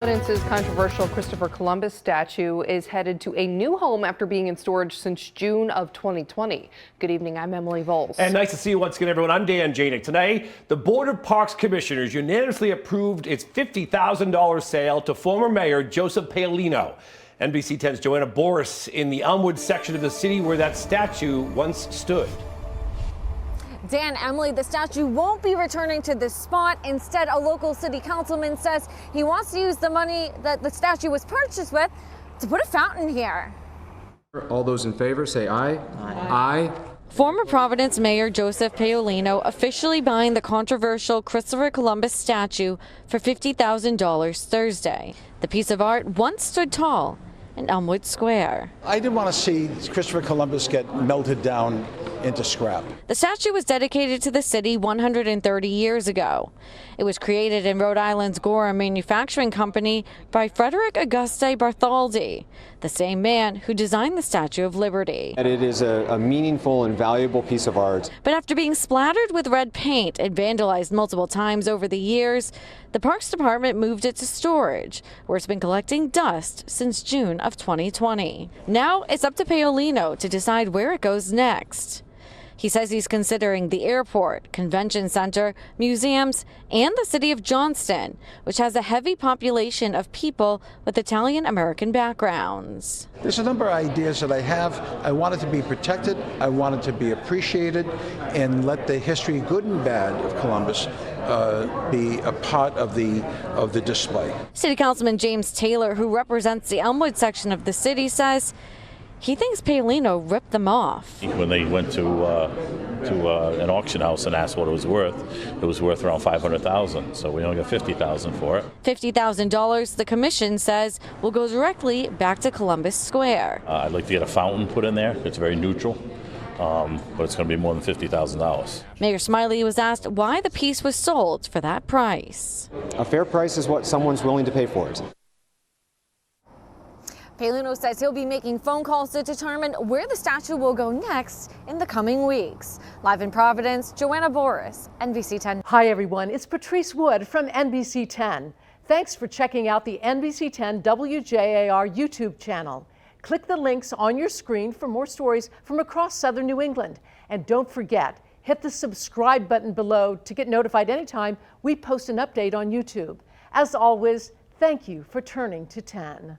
Providence's controversial Christopher Columbus statue is headed to a new home after being in storage since June of 2020. Good evening, I'm Emily Voles. And nice to see you once again, everyone. I'm Dan Janik. Today, the Board of Parks Commissioners unanimously approved its $50,000 sale to former Mayor Joseph Paolino. NBC 10's Joanna Boris in the Elmwood section of the city where that statue once stood. Dan, Emily, the statue won't be returning to this spot. Instead, a local city councilman says he wants to use the money that the statue was purchased with to put a fountain here. All those in favor say aye. Aye. Former Providence Mayor Joseph Paolino officially buying the controversial Christopher Columbus statue for $50,000 Thursday. The piece of art once stood tall in Elmwood Square. I didn't want to see Christopher Columbus get melted down into scrap. The statue was dedicated to the city 130 years ago. It was created in Rhode Island's Gorham Manufacturing Company by Frederick Auguste Bartholdi, the same man who designed the Statue of Liberty. And it is a meaningful and valuable piece of art. But after being splattered with red paint and vandalized multiple times over the years, the Parks Department moved it to storage, where it's been collecting dust since June of 2020. Now it's up to Paolino to decide where it goes next. He says he's considering the airport, convention center, museums, and the city of Johnston, which has a heavy population of people with Italian-American backgrounds. There's a number of ideas that I have. I want it to be protected. I want it to be appreciated, and let the history, good and bad, of Columbus be a part of the display. City Councilman James Taylor, who represents the Elmwood section of the city, says he thinks Paolino ripped them off. When they went to an auction house and asked what it was worth around $500,000. So we only got $50,000 for it. $50,000, the commission says, will go directly back to Columbus Square. I'd like to get a fountain put in there. It's very neutral, but it's going to be more than $50,000. Mayor Smiley was asked why the piece was sold for that price. A fair price is what someone's willing to pay for it. Paolino says he'll be making phone calls to determine where the statue will go next in the coming weeks. Live in Providence, Joanna Boris, NBC 10. Hi everyone, it's Patrice Wood from NBC 10. Thanks for checking out the NBC 10 WJAR YouTube channel. Click the links on your screen for more stories from across southern New England. And don't forget, hit the subscribe button below to get notified anytime we post an update on YouTube. As always, thank you for turning to 10.